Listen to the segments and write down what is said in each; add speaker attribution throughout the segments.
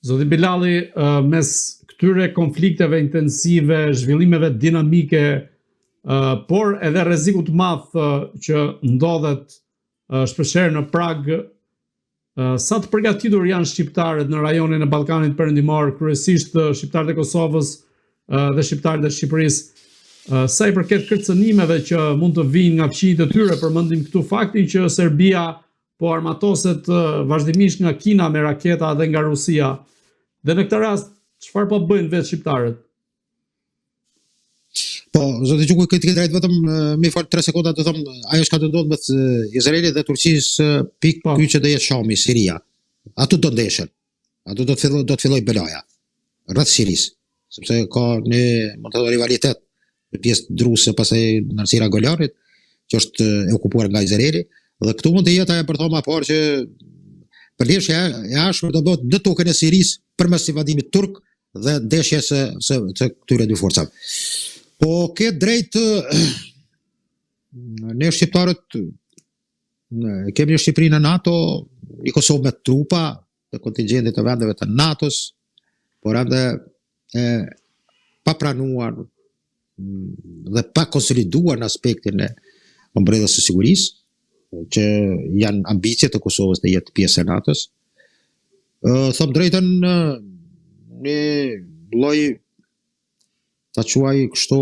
Speaker 1: Zoti Bilali, mes këtyre konflikteve intensive, zhvillimeve dinamike, por edhe rrezikut të madh që ndodhet shpeshherë në Prag, sa të përgatitur janë shqiptarët në rajonin e Ballkanit Perëndimor, kryesisht shqiptarët e Kosovës dhe shqiptarët e Shqipërisë, sa i përket kërcënimeve që mund të vinë nga fqinjtë e tyre, përmendim këtu faktin që Serbia po armatoset vazhdimisht nga Kina me raketa dhe nga Rusia. Dhe në këtë rast, çfarë po bëjnë vetë shqiptarët?
Speaker 2: Po, zoti Gjuku, këtë drejt vetëm mi fal 3 sekonda të them ajo çka do ndodh mes Izraelit dhe Turqisë pikë ky që do jetë Shami, Siria. Ato do ndeshen. Ato do të filloj belaja rreth Sirisë, sepse ka një rivalitet në pjesë druse pastaj në Sira Golarit, që është e okupuar nga Izraeli, dhe këtu mund të jetë ajo për thoma parë që përleshja e ashpër do bëhet në tokën e Sirisë përmes invadimit turk dhe ndeshjes së këtyre dy forcave. Po këtë drejt ne shqiptarët kemi në Shqipëri në NATO, i Kosovë me trupa të kontingjentit të vendeve të NATO-s, por ende pa pranuar dhe pa konsoliduar në aspektin e ombrellës së sigurisë, që janë ambicje të Kosovës të jetë pjesë e NATO-s. Thom drejtën, një lloj ta quaj kështu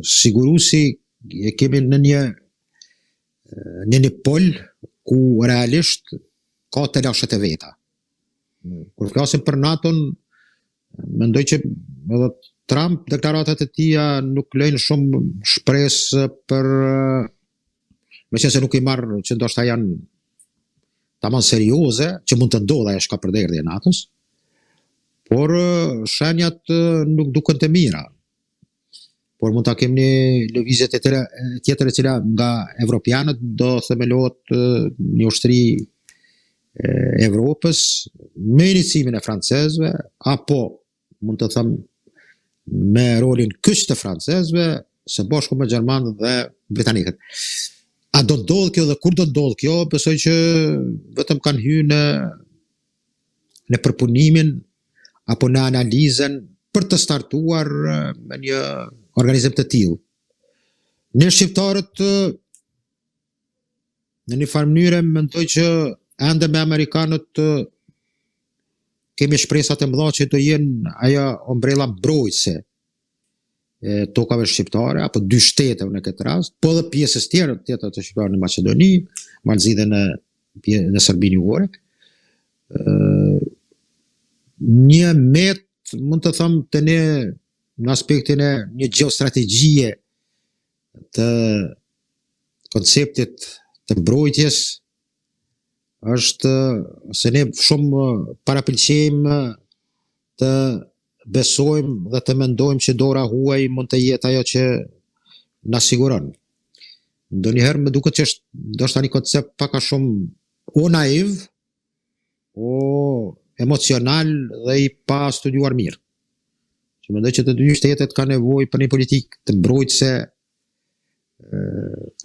Speaker 2: sigurusi e kemi në një pol ku realisht ka të lashet e veta. Kur flasim për NATO-n, mendoj që edhe Trump, deklaratat e tija nuk lejnë shumë shpresë për me qenë se nuk i marrë që ndoshta janë tamam serioze, që mund të ndodha ajo shka përderdhje e NATO-s, por shenjat nuk duken të mira. Por mund ta kemi një lëvizje tjetër e cila nga evropianët do themelohet një ushtri Evropës me inicimin e francezëve, apo mund të them me rolin kyç të francezëve së bashku me gjermanët dhe britanikët. A do ndodh kjo dhe kur do ndodh kjo, besoj që vetëm kanë hyrë në përpunimin apo në analizën për të startuar me një organizim të tillë. Ne shqiptarët në një farë mënyrë mendoj që ende me amerikanët kemi shpresat e mëdha që do jenë ajo ombrella mbrojtëse tokave shqiptare, apo dy shteteve në këtë rast, po dhe pjesës tjetër të shqiptarë në Maqedoni, Malzi dhe në Serbinë Jugore. Një met, mund të them të ne në aspektin e një gjeostrategjie të konceptit të mbrojtjes, është se ne shumë parapëlqejmë të besojmë dhe të mendojmë që dora huaj mund të jetë ajo që na siguron. Ndonjëherë më duket që është ndoshta një koncept pak a shumë o naiv, o emocional dhe i pa studiuar mirë. Që mendoj që të dy shtetet kanë nevojë për një politikë të mbrojtëse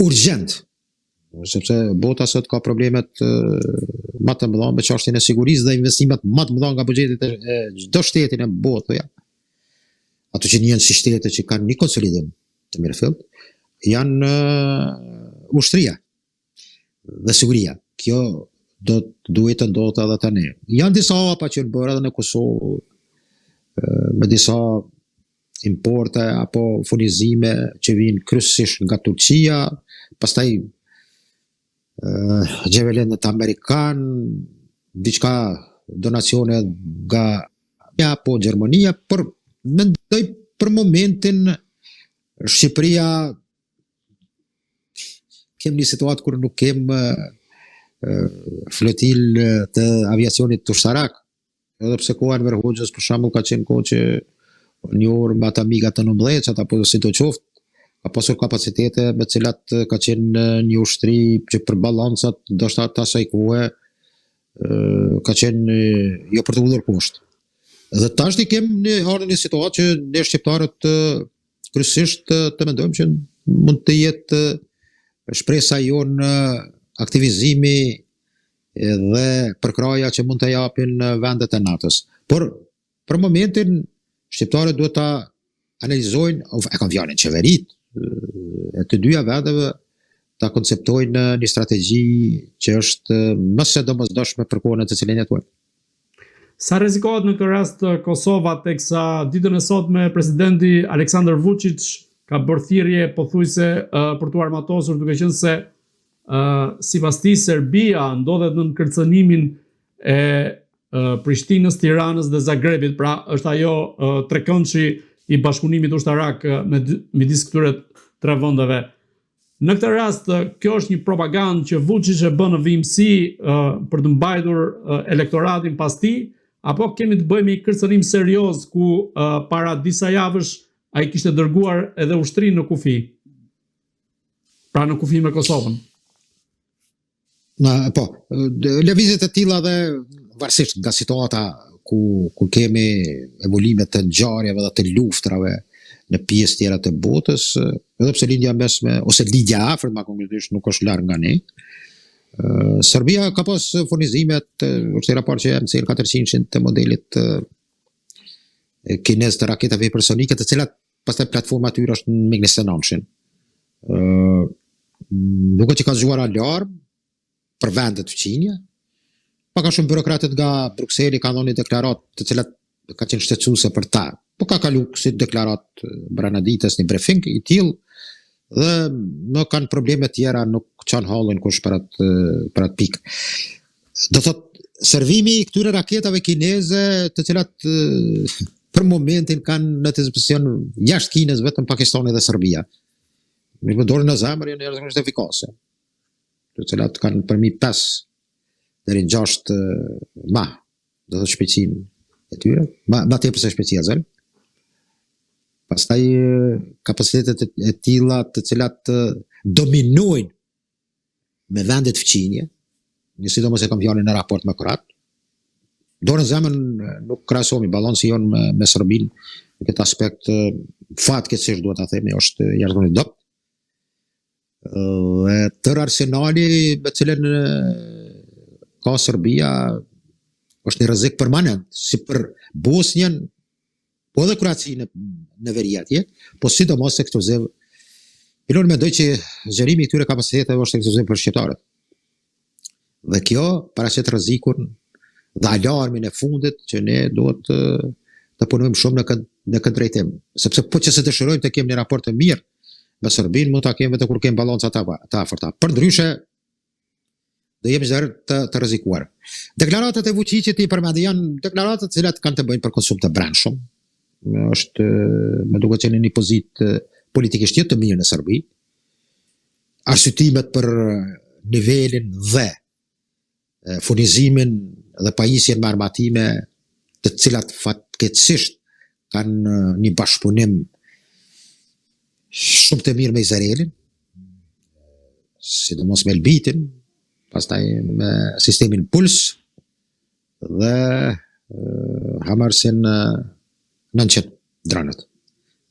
Speaker 2: urgjent, sepse bota sot ka problemet më të mëdha me çështjen e sigurisë dhe investimet më të mëdha nga buxhetit e çdo shteti në botë. Ato që janë si shtete që kanë një konsolidim të mirëfillt, janë ushtria dhe siguria. Kjo duhet të ndodhë edhe tani. Janë disa hapa që janë bërë edhe në Kosovë, me disa importe apo furnizime që vijnë kryesisht nga Turqia, pastaj gjevelendet amerikan, diçka donacione nga apo Gjermania, por mendoj për momentin Shqipëria kem një situatë kur nuk kem flotil të aviacionit të ushtarak, edhe pse koha Enver Hoxhës për shembull ka qenë kohë që një orë me ata miga të 19, apo si do qoftë, ka pasur kapacitete me cilat ka qenë një ushtri që për balancat ndoshta të asaj kohe ka qenë jo për të udhër poshtë. Dhe tash i kem në situatë që ne shqiptarët kryesisht të mendojmë që mund të jetë shpresa jonë aktivizimi dhe përkraja që mund të japin vendet e NATO-s. Por për momentin shqiptarët duhet ta analizojnë, e kanë vjanin qeverit, e të dyja vendeve ta konceptojnë një strategji që është më së domosdoshme për kohën të cilën jetojmë.
Speaker 1: Sa rrezikohet në këtë rast Kosova, teksa ditën e sotme presidenti Aleksandar Vučić ka bërë thirrje pothuajse për t'u armatosur, duke qenë se sipas tij Serbia ndodhet në kërcënimin e Prishtinës, Tiranës dhe Zagrebit, pra është ajo trekëndshi i bashkëpunimit ushtarak midis këtyre tre vendeve. Në këtë rast, kjo është një propagandë që Vučić e bën në vimësi për të mbajtur elektoratin pas tij, apo kemi të bëjmë një kërcënim serioz ku para disa javësh ai kishte dërguar edhe ushtrin në kufi. Pra në kufi me Kosovën.
Speaker 2: Po, lëvizjet e tilla dhe varësisht nga situata ku kemi evoluimet të ngjarjeve dhe të luftrave në pjesë tjera të botës, edhe pse lindja mesme ose lidja afërt më konkretisht nuk është larg nga ne. Serbia ka pas furnizimet, është raport që MCL-400 të modelit kinez të raketave hipersonike, të cilat pastaj platforma e tyre është në meknes të nënshëm. Duke që ka zgjuar alarm për vendet fqinje, pa ka shumë byrokratët nga Brukseli kanë dhënë deklarat të cilat ka qenë shtetësuese për ta. Po ka kalu si deklarat brenda ditës një briefing i tillë dhe nuk kanë probleme tjera, nuk çan hallin kush për atë pikë. Do thot servimi i këtyre raketave kineze, të cilat për momentin kanë në dispozicion jashtë Kinës vetëm Pakistani dhe Serbia. Mirë, dorën në zemër janë jashtëzakonisht efikase. Të cilat kanë përmi 5 deri në 6 do të shpejtësinë e tyre, ma tepër se shpejtësia zël. Pastaj kapacitetet e tilla të cilat dominojnë me vendet fqinje, një sidomos e kam vjanin në raport me Kroat. Dorën zemën nuk krahasohemi balanci jon me Serbinë në këtë aspekt, fatkeqësisht duhet ta themi, është jashtëzakonisht dobët. Tërë arsenali me cilën ka Serbia është një rrezik permanent, si për Bosnjën, po edhe Kroacinë në veri atje, po sidomos ekskluziv. Unë mendoj që zgjerimi i këtyre kapaciteteve është ekskluziv për shqiptarët. Dhe kjo paraqet rrezikun dhe alarmin e fundit që ne duhet të punojmë shumë në këtë drejtim. Sepse po që se dëshirojmë të kemi një raport të mirë me Serbinë, mund ta kemi vetë kur kemi balanca të afërta. Përndryshe do jemi të rrezikuar. Deklaratat e Vučićit i përmendi janë deklaratat të cilat kanë të bëjnë për konsum të brendshëm. Është me duket qenë një pozitë politikisht të mirë në Serbi. Arsyetimet për nivelin dhe furnizimin dhe pajisjen me armatime të cilat fatkeqësisht kanë një bashkëpunim shumë të mirë me Izraelin, sidomos me Elbitin, pastaj me sistemin Puls dhe Hamarsin 900 dronët.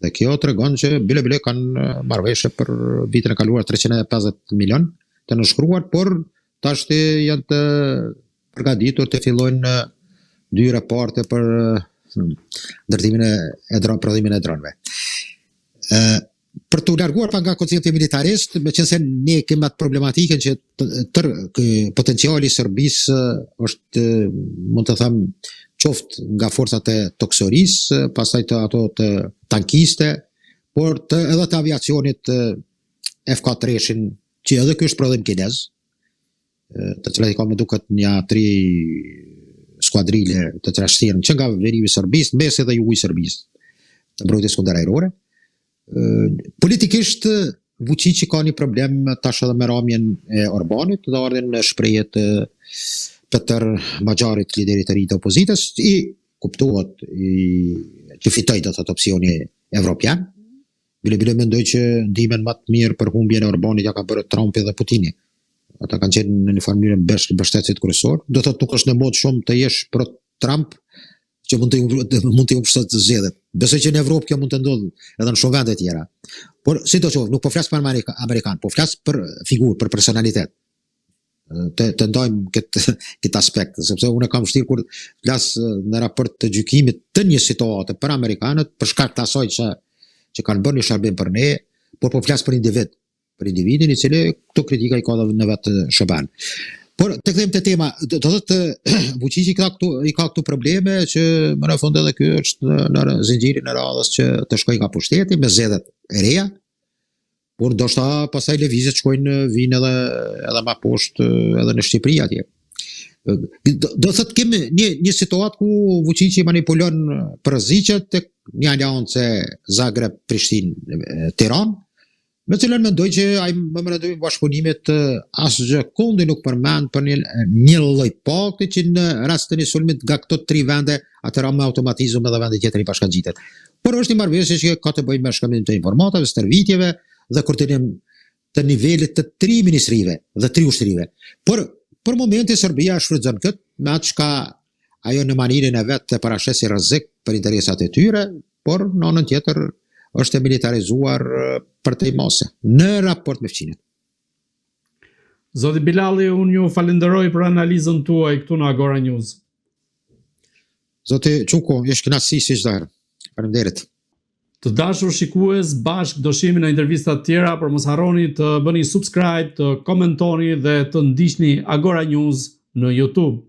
Speaker 2: Dhe kjo tregon që bile kanë marrëveshje për vitin e kaluar 350 milion të nënshkruar, por tash janë të përgatitur të fillojnë 2 raporte për ndërtimin e prodhimin e dronëve. Për të larguar pa nga koncepti militarist, me qenë se ne kemi atë problematikën që potenciali i Serbisë është, mund të them, qoftë nga forcat e toksorisë, pastaj ato të tankiste, por edhe të aviacionit F-4-shin, që edhe ky është prodhim kinez, të cilat i ka me duket një 3 skuadrile të cilat shtiren që nga veriu i Serbisë, mesi dhe jugu i Serbisë, të mbrojtjes kundër ajrore. Politikisht Vučić ka një problem tash edhe me ramjen e Orbanit dhe ardhen në shprehjet e Peter Maxharit, liderit të ri të opozitës, i kuptohet që fitoi do thotë opsioni evropian. Bile mendoj që ndihmën më të mirë për humbjen e Orbanit ja ka bërë Trumpi dhe Putini. Ata kanë qenë në një farë mënyrë mbështetësit kryesor. Do thotë nuk është në mod shumë të jesh pro Trump që mund të ushtohet të zgjedhjet. Besoj që në Evropë kjo mund të ndodhë edhe në shumë vende të tjera. Por sidoqoftë, nuk po flas për Amerikan, po flas për figurë, për personalitet. të ndajmë këtë aspekt, sepse unë kam vështirë kur flas në raport të gjykimit të një situate për amerikanët, për shkak të asaj që kanë bërë një shërbim për ne, por po flas për individin i cili këto kritika i ka dhe në vetë shëban. Por të kthejmë te tema, do thotë Vučići i ka këtu probleme që më në fund edhe ky është në zinxhirin e radhës që të shkojë nga pushteti me zgjedhjet e reja, por ndoshta pastaj lëvizjet vinë edhe më poshtë edhe në Shqipëri atje. Do thotë kemi një situatë ku Vučići manipulon përziqet tek një aleancë Zagreb-Prishtinë-Tiranë, me cilën mendoj që ai më mendoj bashkëpunimit asgjë kundi nuk përmend për një lloj pakti që në rastin e sulmit nga këto 3 vende atëra me automatizëm edhe vendi tjetër i bashkangjitet. Por është një marrëveshje që ka të bëjë me shkëmbim të informatave, stërvitjeve dhe koordinim të nivelit të 3 ministrive dhe 3 ushtrive. Por për momentin Serbia shfrytëzon këtë me atë çka ajo në mënyrën e vet të parashesi rrezik për interesat e tyre, por në anën tjetër është e militarizuar për të mos në raport me fqinjet.
Speaker 1: Zoti Bilali, unë ju falenderoj për analizën tuaj këtu në Agora News.
Speaker 2: Zoti Çuko, jesh kënaqësi si çdo herë. Faleminderit.
Speaker 1: Të dashur shikues, bashkë do shihemi në intervista të tjera, por mos harroni të bëni subscribe, të komentoni dhe të ndiqni Agora News në YouTube.